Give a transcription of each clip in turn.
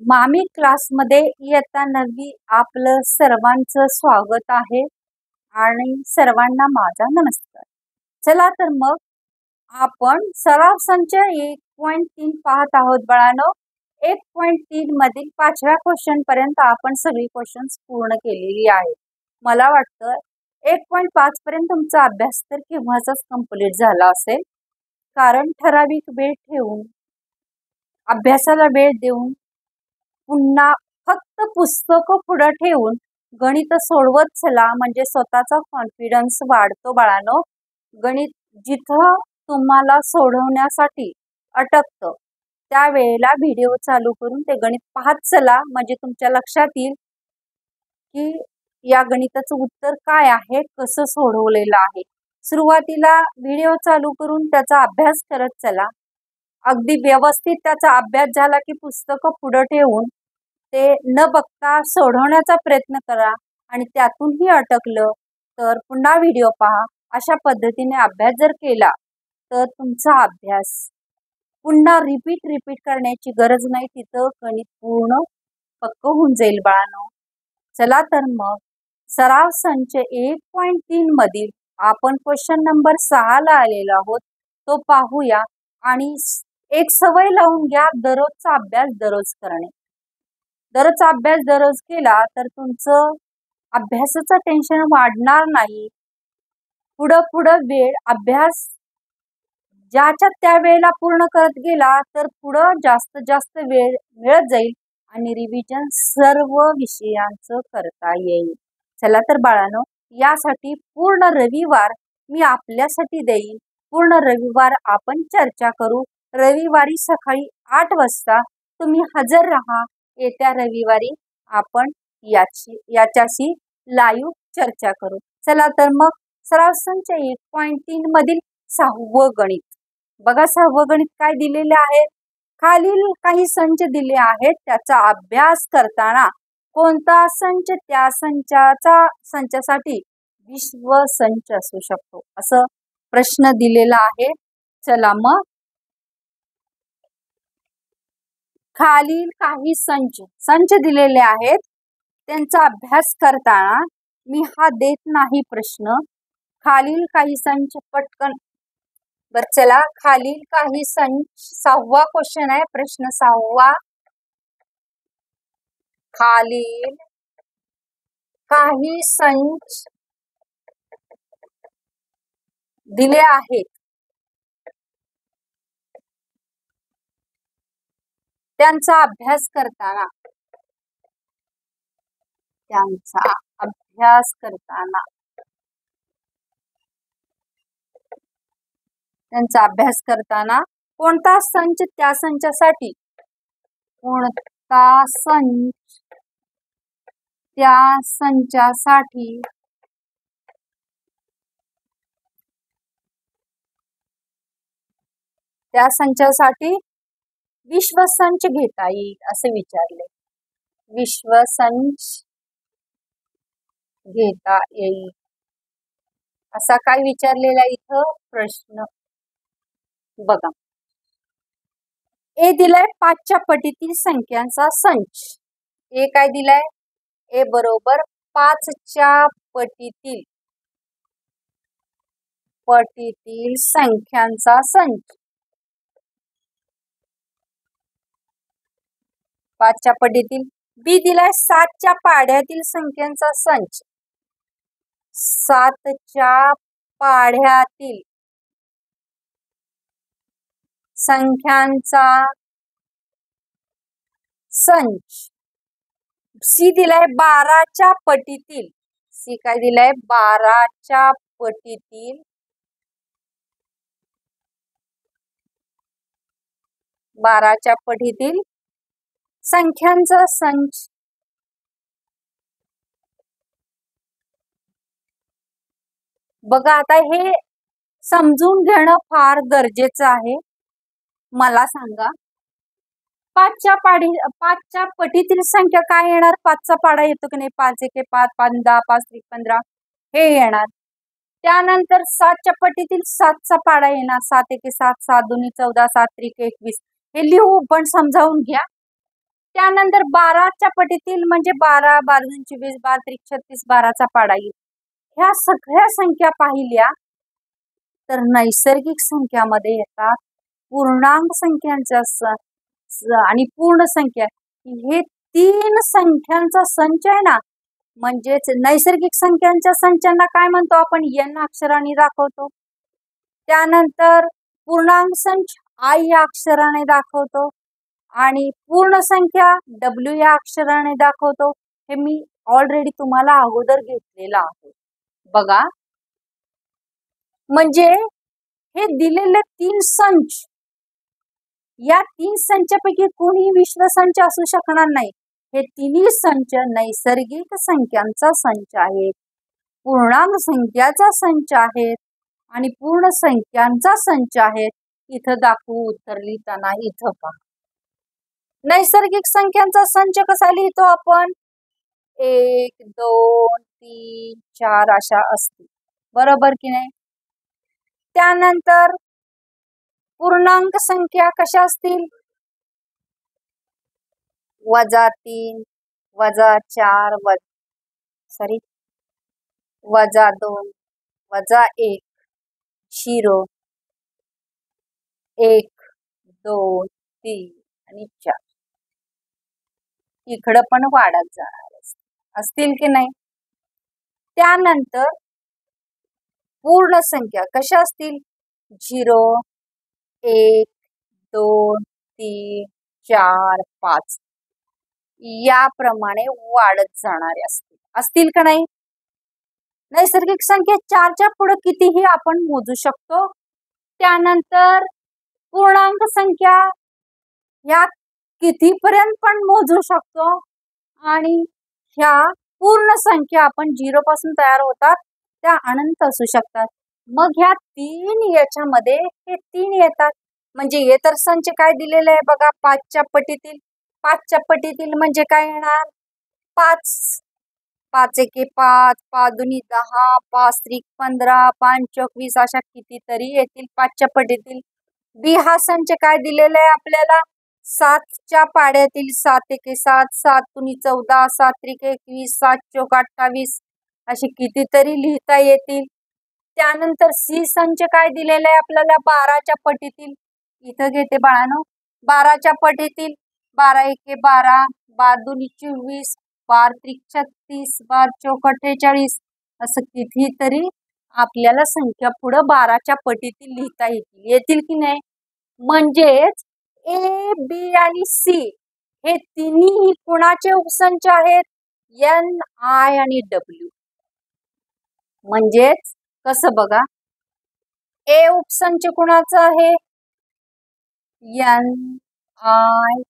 मामी क्लासमध्ये इयत्ता 9वी आपलं सर्वांचं स्वागत आहे आणि सर्वांना माझा नमस्कार. चला तर मग आपण सराव संच 1.3 पाहत आहोत बाळांनो. 1.3 मधील 5व्या क्वेश्चन पर्यंत आपण सगळी क्वेश्चन्स पूर्ण केलेली आहे. मला वाटतं 1.5 पर्यंत तुमचा अभ्यास तर केव्हाचाच कंप्लीट झाला असेल, कारण ठराविक वेळ ठेवून अभ्यासाला वेळ देऊन पुन्हा फक्त पुस्तकं पुढं ठेवून गणित सोडवत चला, म्हणजे स्वतःचा कॉन्फिडन्स वाढतो बाळांनो. गणित जिथं तुम्हाला सोडवण्यासाठी अटकतं त्यावेळेला व्हिडिओ चालू करून ते गणित पाहत चला, म्हणजे तुमच्या लक्षात येईल की या गणिताचं उत्तर काय आहे, कसं सोडवलेलं आहे. सुरुवातीला व्हिडिओ चालू करून त्याचा अभ्यास करत चला. अगदी व्यवस्थित त्याचा अभ्यास झाला की पुस्तकं पुढं ठेवून ते न बघता सोडवण्याचा प्रयत्न करा, आणि त्यातूनही अटकलं तर पुन्हा व्हिडिओ पहा. अशा पद्धतीने अभ्यास जर केला तर तुमचा अभ्यास पुन्हा रिपीट करण्याची गरज नाही, तिथं गणित पूर्ण पक्क होऊन जाईल बाळांनो. चला तर मग सराव संच 1.3 मधील आपण क्वेश्चन नंबर 6 ला आलेलो आहोत, तो पाहूया. आणि एक सवय लावून घ्या, दररोजचा अभ्यास दररोज करणे. दररोजचा अभ्यास दररोज केला तर तुमचं अभ्यासाचं टेन्शन वाढणार नाही. पुढं वेळ अभ्यास ज्याच्या त्या वेळेला पूर्ण करत गेला तर पुढं जास्त वेळ मिळत जाईल आणि रिव्हिजन सर्व विषयांचं करता येईल. चला तर बाळांनो, यासाठी पूर्ण रविवार मी आपल्यासाठी देईन. पूर्ण रविवार आपण चर्चा करू. रविवारी सकाळी 8 वाजता तुम्ही हजर राहा. येत्या रविवारी आपण याच्याशी लाईव्ह चर्चा करू. चला तर मग सराव संच 1.3 मधील 6वं गणित बघा. 6वं गणित काय दिलेले आहे? खालील काही संच दिले आहेत, त्याचा अभ्यास करताना कोणता संच त्या संचासाठी विश्व संच असू शकतो, असं प्रश्न दिलेला आहे. चला मग खालील काही संच दिलेले आहेत, त्यांचा अभ्यास करताना मी हा देत नाही प्रश्न. खालील काही संच पटकन. बर चला, खालील काही संच 6वा क्वेश्चन आहे, प्रश्न 6वा. खालील काही संच दिले आहेत, त्यांचा अभ्यास करताना कोणता संच त्या संचासाठी विश्वसंच घेता येईल असे विचारले. विश्वसंच घेता येईल असा काय विचारलेला इथं प्रश्न बघा. ए दिलाय 5च्या पटीतील संख्यांचा संच. ए काय दिलाय? ए बरोबर 5च्या पटीतील संख्यांचा संच. 5च्या पटीतील. बी दिलाय 7च्या पाढ्यातील संख्यांचा संच. 7च्या पाढ्यातील संख्यांचा संच. सी दिलाय 12च्या पटीतील. सी काय दिलाय? 12च्या पटीतील संख्यांचा संच. बघा, आता हे समजून घेणं फार गरजेचं आहे. मला सांगा, 5च्या पटीतील संख्या काय येणार? 5चा पाढा येतो की नाही? 5 एके 5, 5 10, 5 त्रिक 15 हे येणार. त्यानंतर 7च्या पटीतील 7चा पाढा येणार. 7 एके 7, 7 दोन्ही 14, 7 त्रिक 21 हे लिहू, पण समजावून घ्या. त्यानंतर 12च्या पटीतील म्हणजे 12, 12 × 20, 12 × 36, 12चा पाडा येईल. ह्या सगळ्या संख्या पाहिल्या तर नैसर्गिक संख्यामध्ये येतात पूर्णांक संख्यांचा आणि पूर्ण संख्या. हे 3 संख्यांचा संच आहे ना, म्हणजेच नैसर्गिक संख्यांच्या संचांना काय म्हणतो आपण? n अक्षराने दाखवतो. त्यानंतर पूर्णांक संच I या अक्षराने दाखवतो आणि पूर्ण संख्या W या अक्षराने दाखवतो. हे मी ऑलरेडी तुम्हाला अगोदर घेतलेलं आहे बघा. म्हणजे हे दिलेले 3 संच, या 3 संचापैकी कोणीही विश्वसंच असू शकणार नाही. हे तिन्ही संच नैसर्गिक संख्यांचा संच आहेत, पूर्णांक संख्याचा संच आहेत आणि पूर्ण संख्यांचा संच आहेत. इथं दाखवू उत्तर लिहिताना इथं पहा. नैसर्गिक संख्यांचा संच कसा लिहितो आपण? 1, 2, 3, 4 अशा असतील, बरोबर की नाही? त्यानंतर पूर्णांक संख्या कशा असतील? -3, -4, -2, -1, 0, 1, 2, 3 आणि 4. इकडं पण वाढत जाणार असतील की नाही? त्यानंतर पूर्ण संख्या कशा असतील? 0, 1, 2, 3, 4, 5 याप्रमाणे वाढत जाणारे असतील का नाही? नैसर्गिक संख्या 4च्या पुढे कितीही आपण मोजू शकतो. त्यानंतर पूर्णांक संख्या या कितीपर्यंत पण मोजू शकतो आणि ह्या पूर्ण संख्या आपण 0 पासून तयार होतात त्या अनंत असू शकतात. मग ह्या 3 याच्यामध्ये हे 3 येतात. म्हणजे हे तर संच काय दिलेले आहे बघा, 5च्या पटीतील. 5च्या पटीतील म्हणजे काय येणार? 5, 5 एके 5, 5 दुनी 10, 5 त्रिक 15, 5 चौक 20 अशा कितीतरी येतील 5च्या पटीतील. बी हा संच काय दिलेला आहे आपल्याला? 7च्या पाड्यातील 7 एके 7, 7 दुनी 14, 7 त्रिक 21, 7 चौक 28 असे कितीतरी लिहिता येतील. त्यानंतर सी संच काय दिलेला आहे आपल्याला? 12च्या पटीतील. इथं घेते बाळांनो, 12च्या पटीतील 12 एके 12, 12 दुनी 24, 12 त्रिक 36, 12 चौक 48 असं कितीतरी आपल्याला संख्या पुढं 12च्या पटीतील लिहिता येतील की नाही? म्हणजेच ए, बी आणि सी हे तिन्ही कोणाचे उपसंच आहेत? n, I आणि W. म्हणजेच कसं बघा, ए उपसंच कोणाचं आहे? n, I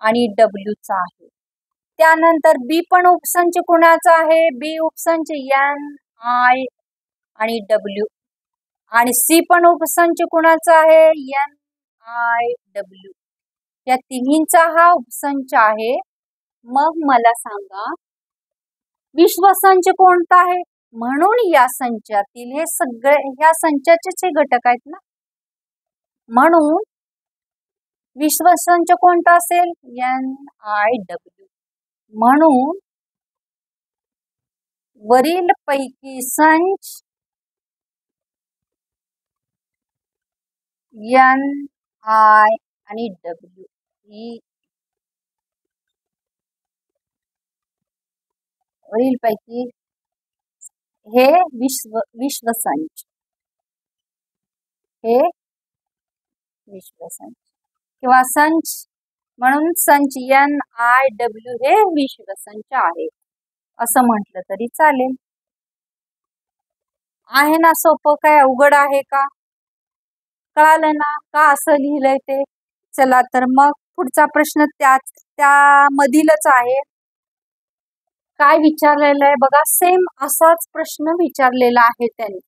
आणि W चा आहे. त्यानंतर बी पण उपसंच कोणाचा आहे? बी उपसंच n, I आणि W. आणि सी पण उपसंच कोणाचा आहे? n, I, W. या तिन्हींचा हा उपसंच आहे. मग मला सांगा विश्वसंच कोणता आहे? म्हणून या संचातील हे सगळे ह्या संचाचेच हे घटक आहेत ना, म्हणून विश्वसंच कोणता असेल? n, I, W. म्हणून वरील पैकी संच n, I आणि W ही वरील पैकी हे विश्वसंच, हे विश्वसंच किंवा संच, म्हणून संच n, I, W हे विश्वसंच आहे असं म्हटलं तरी चालेल. आहे ना सोपं? काय अवघड आहे का? कळालं ना का असं लिहिलंय ते? चला तर मग पुढचा प्रश्न त्यामधीलच आहे. काय विचारलेलं आहे बघा, सेम असाच प्रश्न विचारलेला आहे त्याने.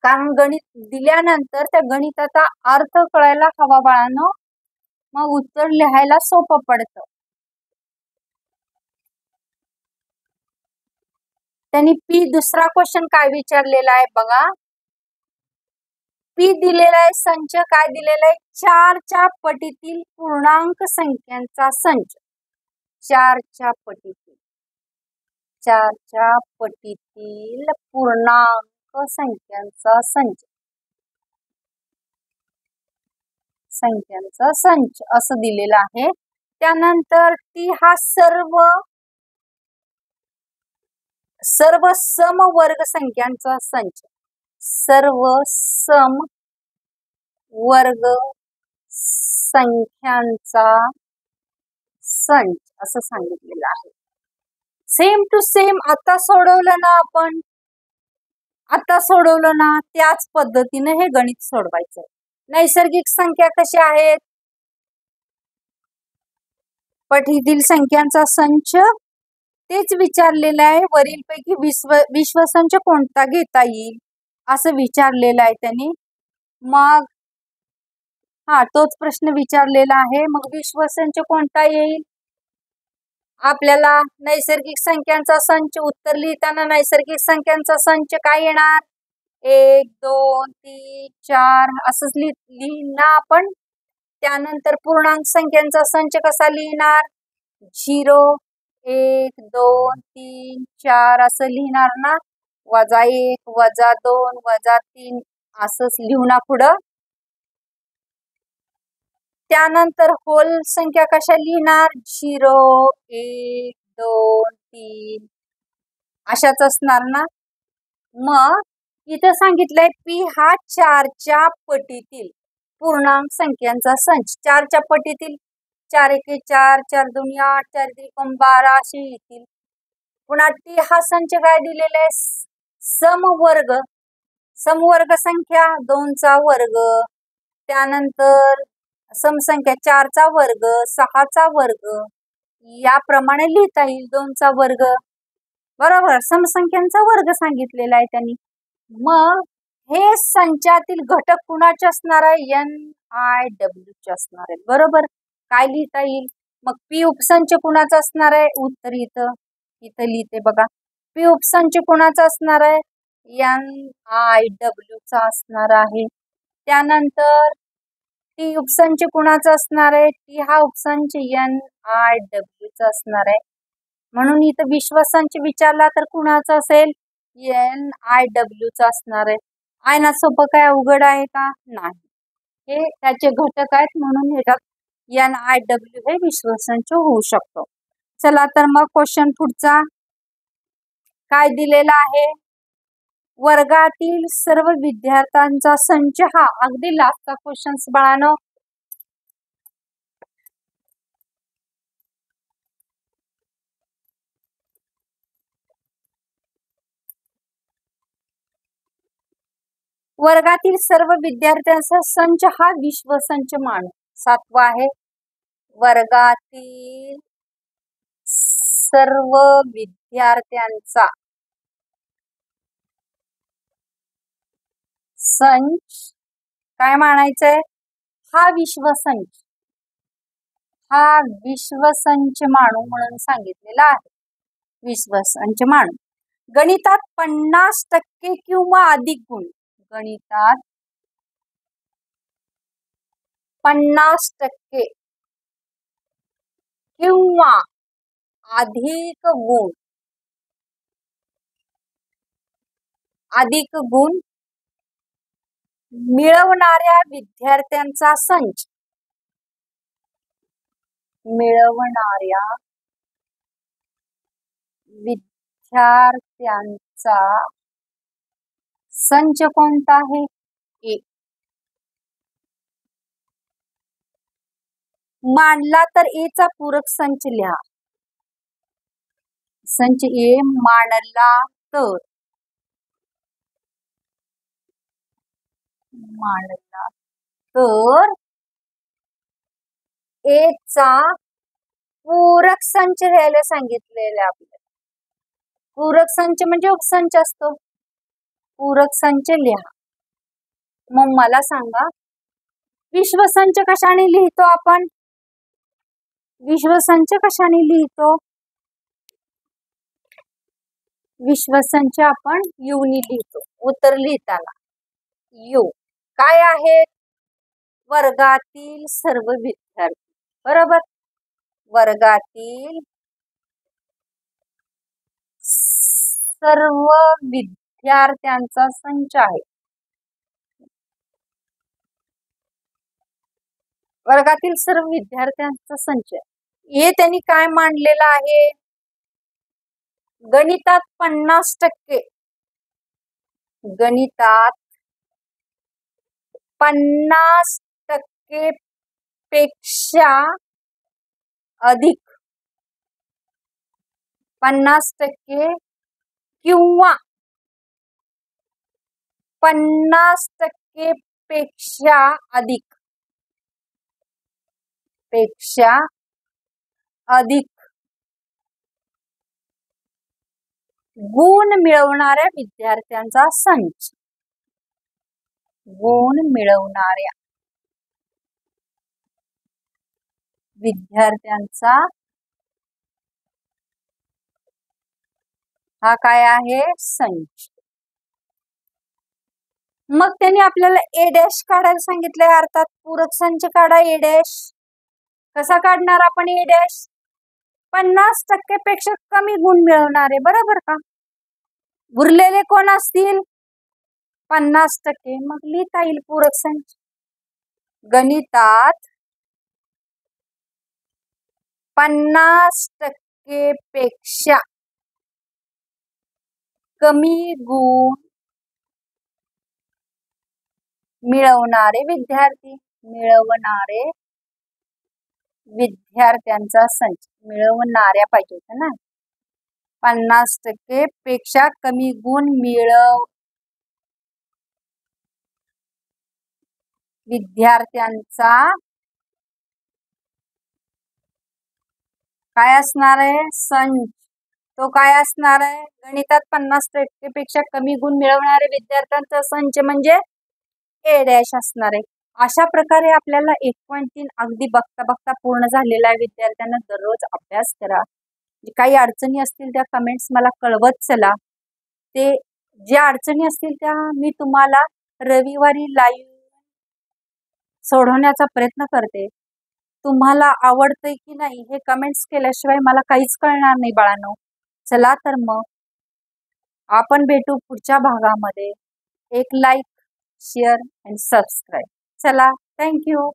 कारण गणित दिल्यानंतर त्या गणिताचा अर्थ कळायला हवा बाळांनो, मग उत्तर लिहायला सोपं पडतं. त्यांनी दुसरा क्वेश्चन काय विचारलेला आहे बघा, पी दिलेला आहे संच, काय दिलेला आहे? 4च्या पटीतील पूर्णांक संख्यांचा संच. 4च्या पटीतील, 4च्या पटीतील पूर्णांक संख्यांचा संच, संख्यांचा संच असं दिलेलं आहे. त्यानंतर टी हा सर्व सम वर्ग संख्यांचा संच, सर्व सम वर्ग संख्यांचा संच असं सांगितलेलं आहे. सेम टू सेम आता सोडवलं ना आपण, आता सोडवलं ना त्याच पद्धतीने हे गणित सोडवायचं. नैसर्गिक संख्या कशा आहेत? पटीतील संख्यांचा संच तेच विचारलेलं आहे. वरीलपैकी विश्वसंच कोणता घेता येईल असं विचारलेलं आहे त्यांनी. मग तोच प्रश्न विचारलेला आहे. मग विश्वसंच कोणता येईल? आपल्याला नैसर्गिक संख्यांचा संच उत्तर लिहिताना नैसर्गिक संख्यांचा संच काय येणार? 1 2 3 4 असंच लिहिणार आपण. त्यानंतर पूर्णांक संख्यांचा संच कसा लिहिणार? 0 1 2 3 4 असं लिहिणार ना. -1 -2 -3 असंच लिहू ना पुढं. त्यानंतर होल संख्या कशा लिहिणार? 0 1 2 3 अशाच असणार ना. मग इथं सांगितलंय पी हा 4च्या पटीतील पूर्णांक संख्यांचा संच. 4च्या पटीतील 4 1 4 4 2 8 4 3 12 असे येतील. पुन्हा टी हा संच काय दिलेला आहे? समवर्ग, समवर्ग संख्या 2चा वर्ग, त्यानंतर समसंख्या 4चा वर्ग 6चा वर्ग याप्रमाणे लिहिता येईल. 2चा वर्ग बरोबर, समसंख्यांचा वर्ग सांगितलेला आहे त्यांनी. मग हे संचातील घटक कुणाचे असणार आहे? NIW चे असणार आहे. बरोबर, काय लिहिता येईल? मग पी उपसंच कुणाचा असणार आहे? उत्तर इथं लिहिते बघा. पी उपसंच कुणाचा असणार आहे? NIW चा असणार आहे. त्यानंतर टी उपसंच कुणाचा असणार आहे? टी हा उपसंच NIW चा असणार आहे. म्हणून इथं विश्वसंच विचारला तर कुणाचा असेल? NIW चा असणार आहे. आहे ना सोपं, काय अवघड आहे का? नाही, हे त्याचे घटक आहेत म्हणून ह्याच्यात NIW हे विश्वसंच होऊ शकतो. चला तर मग क्वेश्चन पुढचा काय दिलेला आहे? वर्गातील सर्व विद्यार्थ्यांचा संच हा, अगदी लास्टचा क्वेश्चन बाळांनो. वर्गातील सर्व विद्यार्थ्यांचा संच हा विश्वसंच मानू. 7वा आहे वर्गातील सर्व विद्यार्थ्यांचा संच काय मानायचंय? हा विश्वसंच, हा विश्वसंच मानू म्हणून सांगितलेला आहे. विश्वसंच मानू. गणितात 50% किंवा अधिक गुण, गणितात 50% किंवा अधिक गुण मिळवणाऱ्या विद्यार्थ्यांचा संच, मिळवणाऱ्या विद्यार्थ्यांचा संच कोणता आहे? ए. मांडला तर ए चा पूरक संच लिहा. संच ए मांडला तर, ए चा पूरक संच लिहायला सांगितलेलं आपल्याला. पूरक संच म्हणजे उपसंच असतो. पूरक संच लिहा. मग मला सांगा विश्वसंच कशाने लिहितो आपण? विश्वसंच कशाने लिहितो? विश्वसंच आपण U ने लिहितो. उत्तर लिहिताना U. काय आहेत? वर्गातील सर्व विद्यार्थी. बरोबर. वर्गातील सर्व विद्यार्थ्यांचा संच आहे. वर्गातील सर्व विद्यार्थ्यांचा संच. हे त्यांनी काय मांडलेलं आहे? गणितात 50%, गणितात 50% पेक्षा अधिक, 50% किंवा 50% पेक्षा अधिक, पेक्षा अधिक गुण मिळवणाऱ्या विद्यार्थ्यांचा संच. गुण मिळवणाऱ्या विद्यार्थ्यांचा हा काय आहे? संच. मग त्यांनी आपल्याला ए डॅश काढायला सांगितलंय, अर्थात पूरक संच काढा ए डॅश. कसा काढणार आपण ए डॅश? 50% पेक्षा कमी गुण मिळवणारे, बरोबर का? उरलेले कोण असतील? 50%. मग लिहिता येईल पूरक संच. गणितात 50% पेक्षा कमी गुण मिळवणारे विद्यार्थी, मिळवणारे विद्यार्थ्यांचा संच. मिळवणाऱ्या पाहिजे होतं ना. 50% पेक्षा कमी गुण विद्यार्थ्यांचा काय असणार आहे? संच. तो काय असणार आहे? गणितात 50% पेक्षा कमी गुण मिळवणारे विद्यार्थ्यांचा संच म्हणजे ए डॅश असणार आहे. अशा प्रकारे आपल्याला 1.3 अगदी बघता बघता पूर्ण झालेला आहे. विद्यार्थ्यांना दररोज अभ्यास करा. काही अडचणी असतील त्या कमेंट्स मला कळवत चला. ते ज्या अडचणी असतील त्या मी तुम्हाला रविवारी लाईव्ह सोडवण्याचा प्रयत्न करते. तुम्हाला आवडतंय की नाही हे कमेंट्स केल्याशिवाय मला काहीच कळणार नाही बाळांनो. चला तर मग आपण भेटू पुढच्या भागामध्ये. एक लाईक, शेअर आणि सबस्क्राईब. चला, थँक्यू.